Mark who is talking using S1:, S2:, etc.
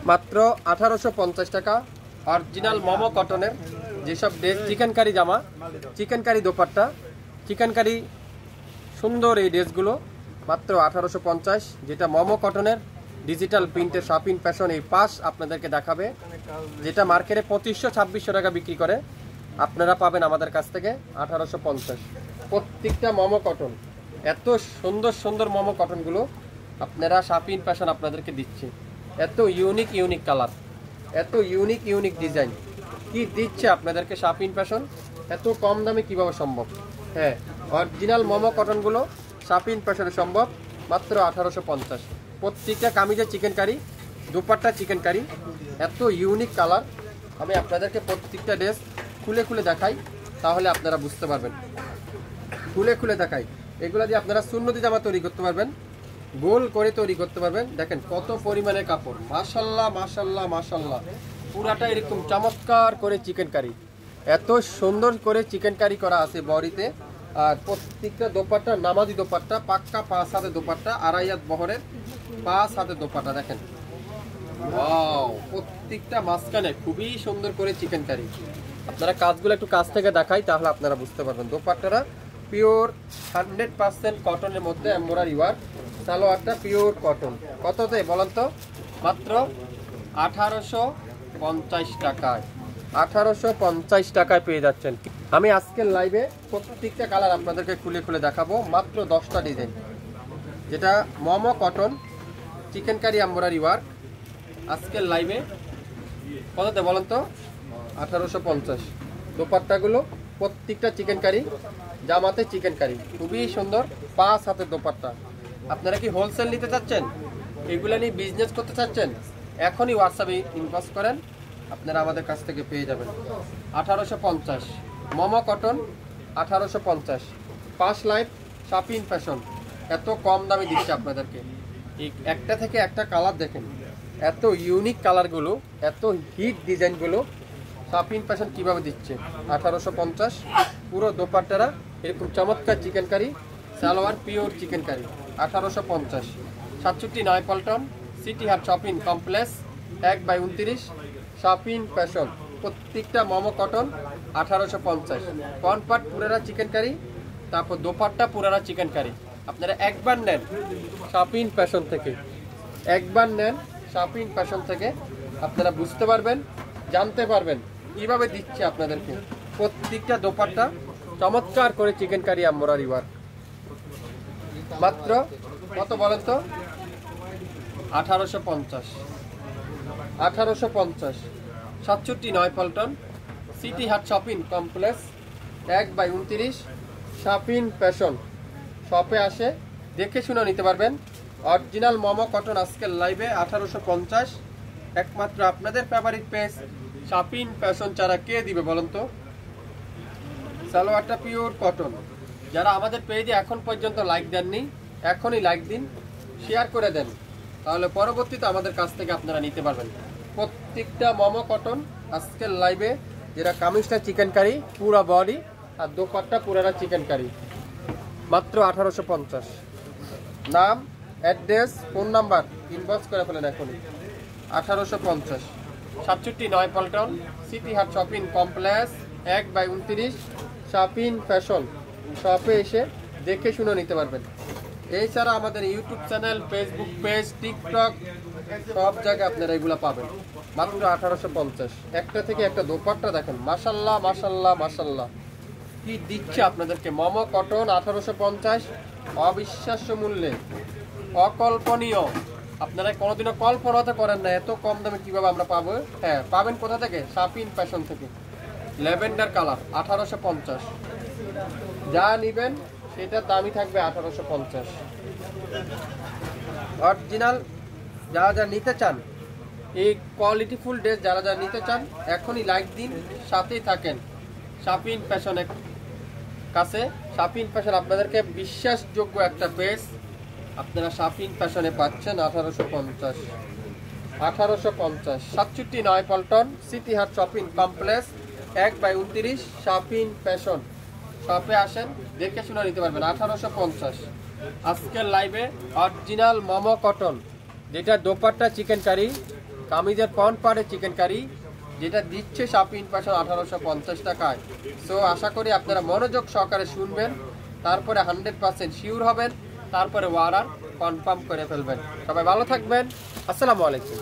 S1: মাত্র 1850 টাকা। অরিজিনাল মোমো কটনের যেসব ড্রেস, চিকেন কারি জামা, চিকেন কারি দোপাট্টা, চিকেন কারি সুন্দর এই ড্রেসগুলো মাত্র 1850। যেটা মোমো কটনের ডিজিটাল প্রিন্টের শপিং ফ্যাশন এই পাশ আপনাদেরকে দেখাবে, যেটা মার্কেটে 2500-2600 টাকা বিক্রি করে, আপনারা পাবেন আমাদের কাছ থেকে 1850। প্রত্যেকটা মোমো কটন, এত সুন্দর সুন্দর মোমো কটনগুলো আপনারা শপিং ফ্যাশন আপনাদেরকে দিচ্ছে। এত ইউনিক কালার, এত ইউনিক ডিজাইন কি দিচ্ছে আপনাদেরকে শপিং ফ্যাশন। এত কম দামে কিভাবে সম্ভব? হ্যাঁ, অরিজিনাল মোমো কটনগুলো শপিং ফ্যাশনে সম্ভব মাত্র 1850। প্রত্যেকটা কামিজে চিকেন কারি, দুপাট্টা চিকেন কারি, এত ইউনিক কালার। আমি আপনাদেরকে প্রত্যেকটা ড্রেস খুলে দেখাই, তাহলে আপনারা বুঝতে পারবেন। খুলে দেখাই, এগুলো দিয়ে আপনারা সুন্নতি জামা তৈরি করতে পারবেন, গোল করে তৈরি করতে পারবেন। দেখেন কত পরিমাণের কাপড়, মাশাল্লাহ মাশাল্লাহ মাশাল্লাহ। পুরাটা এরকম চমৎকার করে চিকেন কারি, এত সুন্দর করে চিকেন কারি করা আছে বডিতে। আর প্রত্যেকটা দোপাট্টা নামাজি দোপাট্টা, পাক্কা 5 হাতে দোপাট্টা, 2.5 হাত বহরের 5 হাতে দোপাট্টা। দেখেন ওয়াও, প্রত্যেকটা মাঝখানে খুবই সুন্দর করে চিকেন কারি। আপনারা কাজগুলো একটু কাছ থেকে দেখাই, তাহলে আপনারা বুঝতে পারবেন। দোপাট্টাটা পিওর 100% কটনের মধ্যে এমব্রয়ডারি ওয়ার্ক, সালোয়ারটা পিওর কটন। কততে বলেন তো? মাত্র 1850 টাকায়। 1850 টাকায় পেয়ে যাচ্ছেন। আমি আজকের লাইভে প্রত্যেকটা কালার আপনাদেরকে খুলে দেখাবো। মাত্র 10টা ডিজাইন, যেটা মোমো cotton chikankari embroidery work. আজকের লাইভে কততে বলেন তো? 1850। দোপাট্টাগুলো প্রত্যেকটা চিকেন কারি, জামাতে চিকেন কারি, খুবই সুন্দর 5 হাতের দোপাট্টা। আপনারা কি হোলসেল নিতে চাচ্ছেন, এগুলো নিয়ে বিজনেস করতে চাচ্ছেন, এখনই হোয়াটসঅ্যাপে ইনবক্স করেন, আপনারা আমাদের কাছ থেকে পেয়ে যাবেন। 1850 momo cotton, 1850। 5 live shopping fashion এত কম দামে দিচ্ছে আপনাদেরকে। এই একটা থেকে একটা কালার দেখেন, এত ইউনিক কালারগুলো, এত হিট ডিজাইনগুলো শপিং ফ্যাশন কিভাবে দিচ্ছে। 1850। পুরো দোপাট্টারা এরকম চমৎকার chikankari, salwar pure chikankari, 1850। 67 Nayapaltan, city Haat shopping complex, 1/29 shopping fashion. প্রত্যেকটা মোমো কটন 1850। কনপাট পুরারা চিকেন কারি, তারপর দোপাট্টা পুরারা চিকেন কারি। আপনারা একবার নেন শপিং ফ্যাশন থেকে, একবার নেন শপিং ফ্যাশন থেকে, আপনারা বুঝতে পারবেন, জানতে পারবেন কিভাবে দিচ্ছে আপনাদেরকে। প্রত্যেকটা দোপাট্টা চমৎকার করে চিকেন কারি এমব্রয়ডারি ওয়ার্ক। মাত্র কত বলেন তো? 1850। 1850। 67 Nayapaltan, city Haat shopping complex, 1/29 shopping fashion. শপে আসে দেখে শুনে নিতে পারবেন। অরিজিনাল মোমো কটন আজকের লাইভে 1850। একমাত্র আপনাদের ফেভারিট পেজ শপিং ফ্যাশন ছাড়া কে দিবে বলেন তো? সালোয়ারটা পিওর কটন। যারা আমাদের পেজে এখন পর্যন্ত লাইক দেননি, এখনই লাইক দিন, শেয়ার করে দেন, তাহলে পরবর্তীতে আমাদের কাছ থেকে আপনারা নিতে পারবেন। প্রত্যেকটা মোমো কটন আজকের লাইভে, যেটা কামিজটা চিকেন কারি পুরা বডি, আর দোপাট্টা পুরাটা চিকেন কারি, মাত্র 1850। নাম, অ্যাড্রেস, ফোন নাম্বার ইনবক্স করে ফেলেন এখনই। 1850। 67 Nayapaltan, city Haat shopping complex, 1/29 shopping fashion. শপে এসে দেখে শুনে নিতে পারবেন। এছাড়া আমাদের YouTube channel, Facebook page, TikTok, সব জায়গায় আপনারা এগুলো পাবেন। মাত্র 1850। একটা থেকে একটা দোপাট্টা দেখেন, মাশাল্লাহ মাশাল্লাহ মাশাল্লাহ, কি দিচ্ছে আপনাদেরকে। মোমো কটন 1850, অবিশ্বাস্য মূল্যে, অকল্পনীয়। আপনারা কোনোদিনও কল্পনা করেন না এত কম দামে কিভাবে আমরা পাবো। হ্যাঁ, পাবেন কোথা থেকে? শপিং ফ্যাশন থেকে। Lavender colour 1850। যা নিবেন সেটার দামই থাকবে 1850। অরিজিনাল যারা নিতে চান, এই কোয়ালিটিফুল ড্রেস যারা নিতে চান, এখনই লাইক দিন, সাথেই থাকেন শপিং ফ্যাশনের কাছে। শপিং ফ্যাশন আপনাদেরকে বিশ্বাসযোগ্য একটা পেজ, আপনারা শপিং ফ্যাশনে পাচ্ছেন 1850। 1850। 67 Nayapaltan, city Haat shopping complex, 1/29 shopping fashion. শপে আসেন, দেখে শুনে নিতে পারবেন। 1850। আজকের লাইভে অরিজিনাল মোমো কটন, যেটা দোপাট্টা চিকেন কারি, কামিজের ফ্রন্ট পার্টের চিকেন কারি, যেটা দিচ্ছে শাপি ইনফ্যাশন 1850 টাকায়। সো আশা করি আপনারা মনোযোগ সহকারে শুনবেন, তারপরে 100% শিওর হবেন, তারপরে অর্ডার কনফার্ম করে ফেলবেন। সবাই ভালো থাকবেন, আসসালামু আলাইকুম।